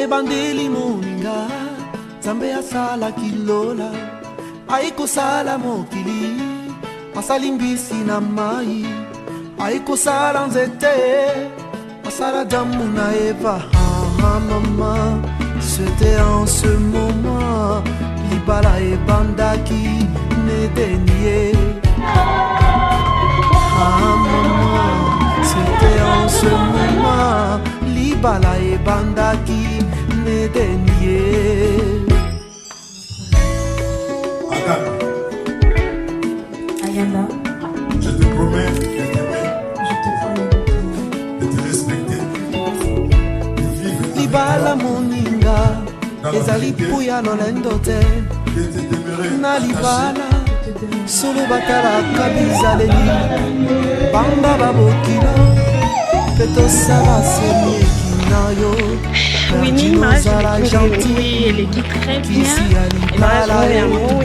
Bandeli moninga Zambe asala kilola Aiko sala mokili Masalimbisi na mai Aiko sala nzete Masala damu na Eva maman C'était en ce moment Libala e bandaki Nedenie maman C'était en ce moment Libala e bandaki Ayala, je te promets de t'aimer, de te respecter, de vivre Libala moninga ezali puya lolendo te na libala solo batalaka bizaleli bamba babokilo mpe tosala semieki na yo Winnie, moi je l'ai trouvé, oui, elle est très bien. Elle m'a joué un mot,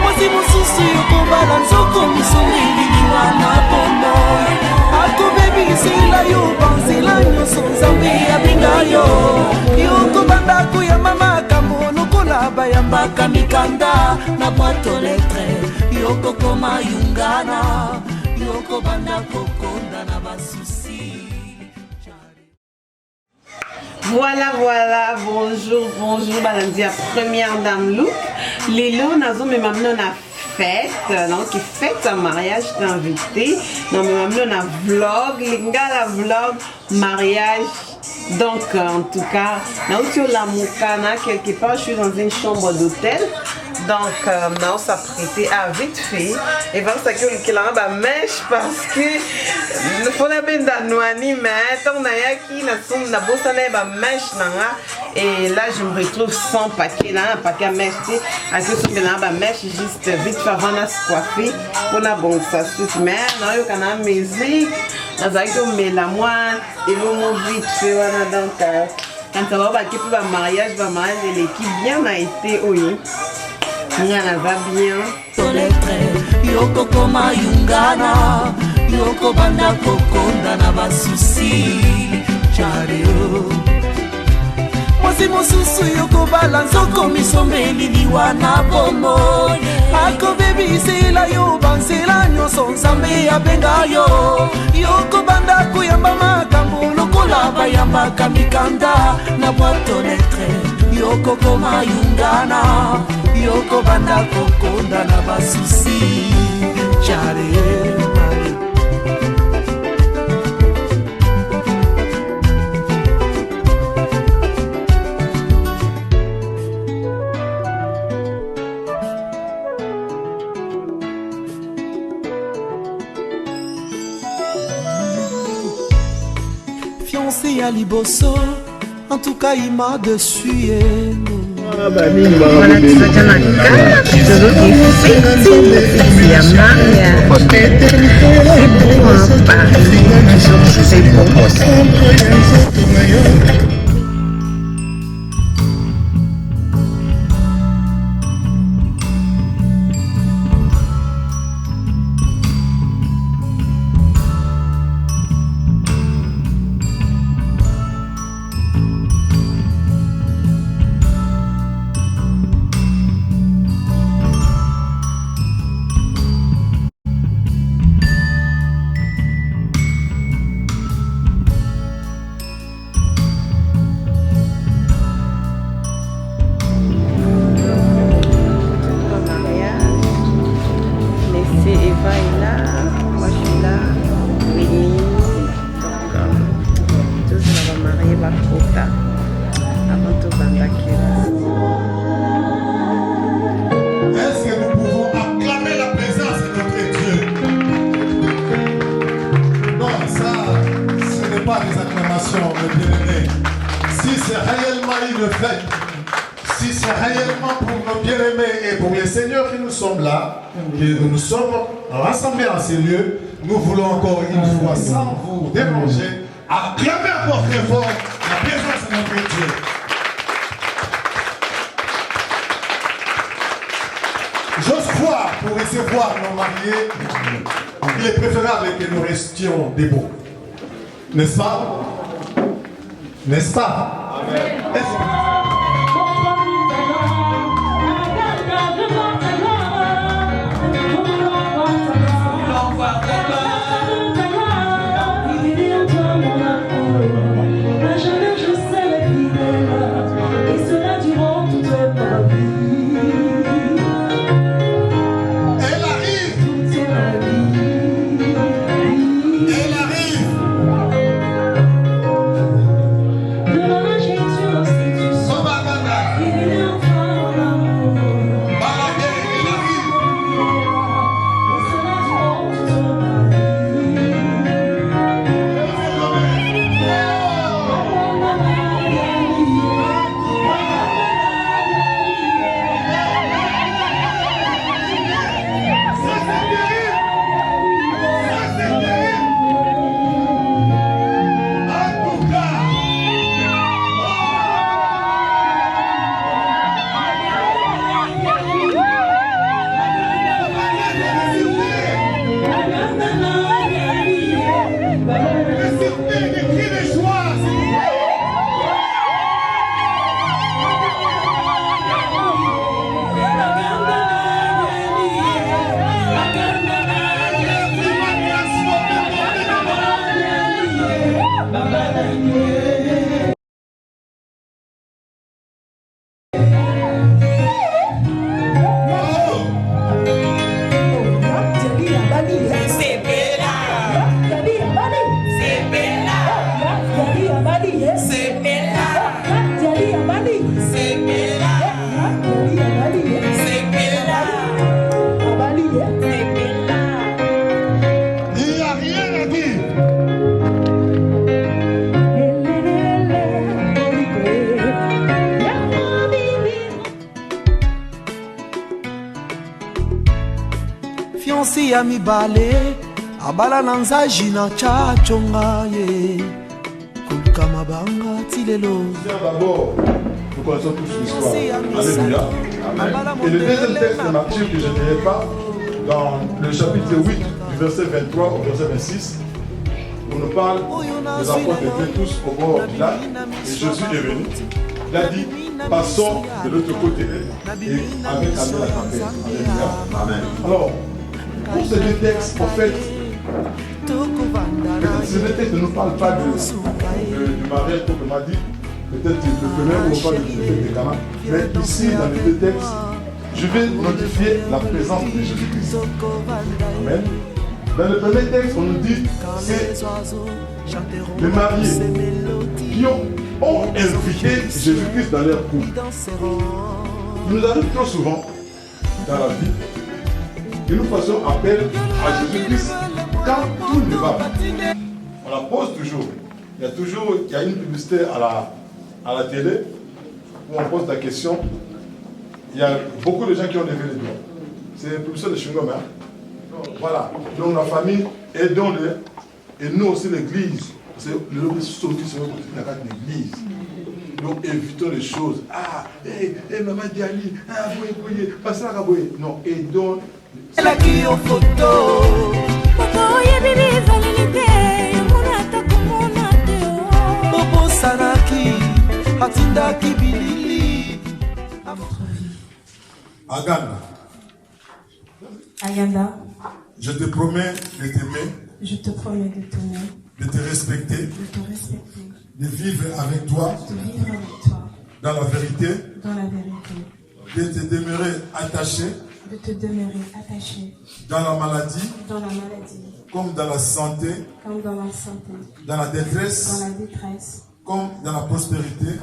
Mwasi mosusu yokobala nzoko misomililiwa na bomo akobebisela yo banzela nyonso nzambe abenga yo yokobanda koyamba makambo lokola bayambaka mikanda na boîte lettre yokokoma yungana yokobanda kokonda na basusi. Voilà, bonjour, Balandi, la première dame Look. Lélo, nazo, mais maman, on a fête, donc fête un mariage, t'es invité. Non, mais maman, on a vlog, lingala vlog, mariage. Donc, en tout cas, nautio la moukana, quelque part, je suis dans une chambre d'hôtel. Donc, on s'apprêtait à vite fait. Et voilà, ça que le ba mèche parce que le fond la ben d'anouani, mais tant qui na somme na bossa ba mèche nanga. Et là, je me retrouve sans paquet, là, un paquet à mèche, à que ce que ba mèche juste vite fait avant de se coiffer. On a bon ça suffit, mais non, il y a une musique, on a dit la moine et le mot vite fait, voilà donc. Quand ça va baquer pour le mariage, l'équipe bien a été oui. Ngana va bien. Yoko koma yungana, yoko banda kokonda na basusi. Chareo. Mwasi mosusu yoko bala nzoko misomeli liwa na bomo. Ako baby sela yo bansela nyonso nzambe abenga yo. Yoko banda kuyamba makambo lokola bayambaka mikanda na boîte lettre. Yoko koma yungana. Yoko banda kokonda na basusi. Chare. Fiancé à Liboso, en tout cas il m'a dessus. voilà, tu vas dans la carte, tu dois il y a mariage. C'est beau en Paris, c'est beau. mes bien-aimés, si c'est réellement une fête, si c'est réellement pour nos bien-aimés et pour les seigneurs qui nous sommes là, que nous nous sommes rassemblés en ces lieux, nous voulons encore une fois, sans vous déranger, acclamer encore très fort la présence de notre Dieu. J'ose croire, pour recevoir nos mariés, il est préférable que nous restions debout. N'est-ce pas? N'est-ce pas? Amen. Fiancé ya mibale abala na nzaji na chachonga ye koluka mabanga tilelo. D'abord, nous connaissons tous l'histoire. Alléluia. Amen. Et le deuxième texte de Matthieu que je ne dirai pas, dans le chapitre 8, du verset 23 au verset 26, on nous parle des apôtres étaient tous au bord du lac et Jésus est venu. Il a dit, passons de l'autre côté et avec la tempête. Alléluia. Amen. Alors, pour ces deux textes, en fait, peut-être ces deux textes ne nous parlent pas du mariage comme on m'a dit, peut-être le premier ou pas du fête de Cana, mais ici, dans les deux textes, je vais notifier la présence de Jésus-Christ. Amen. Dans le premier texte, on nous dit c'est les mariés qui ont invité Jésus-Christ dans leur couple. Il nous arrive trop souvent dans la vie que nous fassions appel à Jésus-Christ quand tout ne va pas. On la pose toujours. Il y a une publicité à la télé où on pose la question. Il y a beaucoup de gens qui ont levé les doigts. C'est une publicité de Chingom. Voilà. Donc la famille, aidons-les. Et nous aussi l'église. C'est le lobby sorti sur l'église. Donc évitons les choses. Maman Diali, vous passez à Raboye. Non, aidons. La qui au photo. Bobo Saraki, Atinda Kibilili. Aganda, je te promets de t'aimer, je te promets de t'aimer, de te respecter, de vivre avec toi, dans la vérité, de te demeurer attaché, dans la maladie, comme dans la santé, dans la détresse, comme dans la prospérité,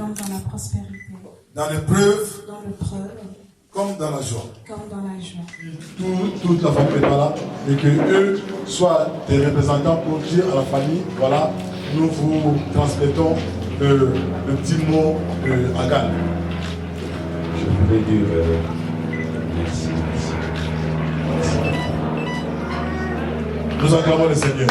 dans l'épreuve, comme dans la joie. Toute la famille est là et que eux soient des représentants pour dire à la famille, voilà, nous vous transmettons le petit mot à Agan. Je voulais dire merci. Nous acclamons le Seigneur.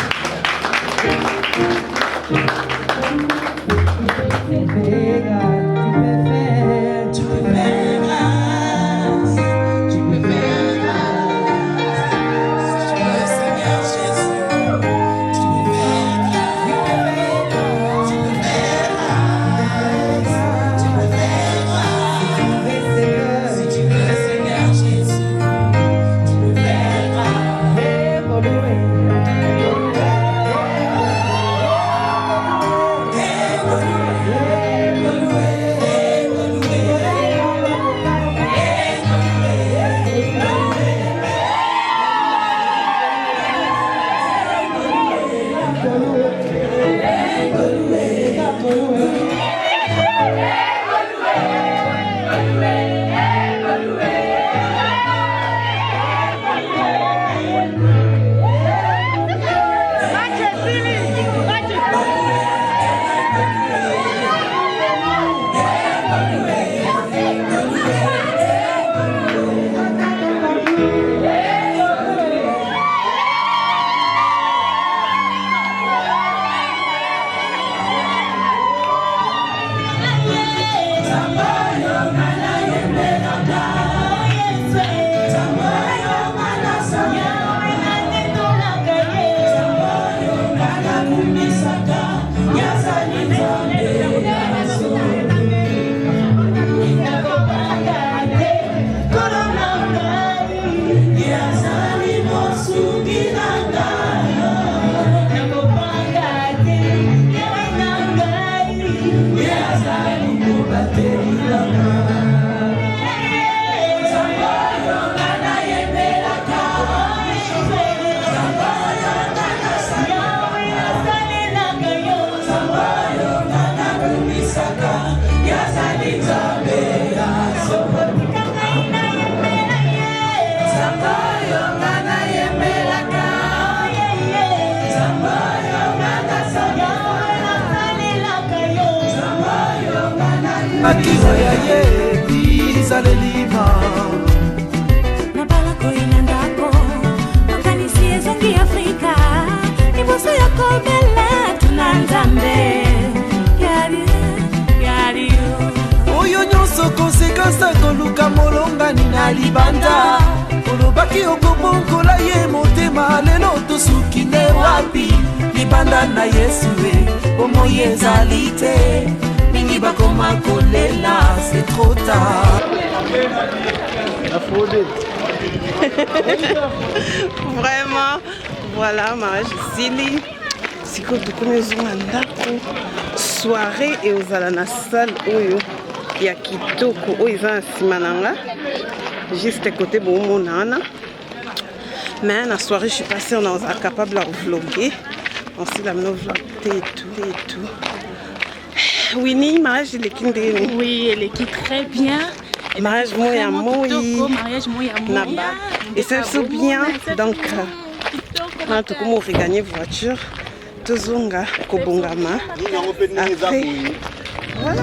Akiwa ya ye bizalelima Nabala koina ndako makanisi ezongi Afrika liboso ya kobela tunanzambe yari oyo nyonso konsekansi akoluka molongani na libanda olobaki okobongola ye motema lelo tosuki nde wapi libanda na Yesu bomoi ezali te mingi bakoma kolela c'est trop tard. Vraiment, voilà, mariage Zili. Siko tokomi ozonga ndako soirée et ozala na salle oyo ya kitoko oyo eza na nsima na nga juste côté bomonana. Mais la soirée je suis passée, on est capable de vlogger. On s'est la vlog et tout. Winnie, mariage il est kindé. Oui, elle est très bien. Mariage moya moya. Mariage moya moya. Et ça se bien. Donc, on a tout comme regagner voiture. Tozonga kobongama. Après, voilà.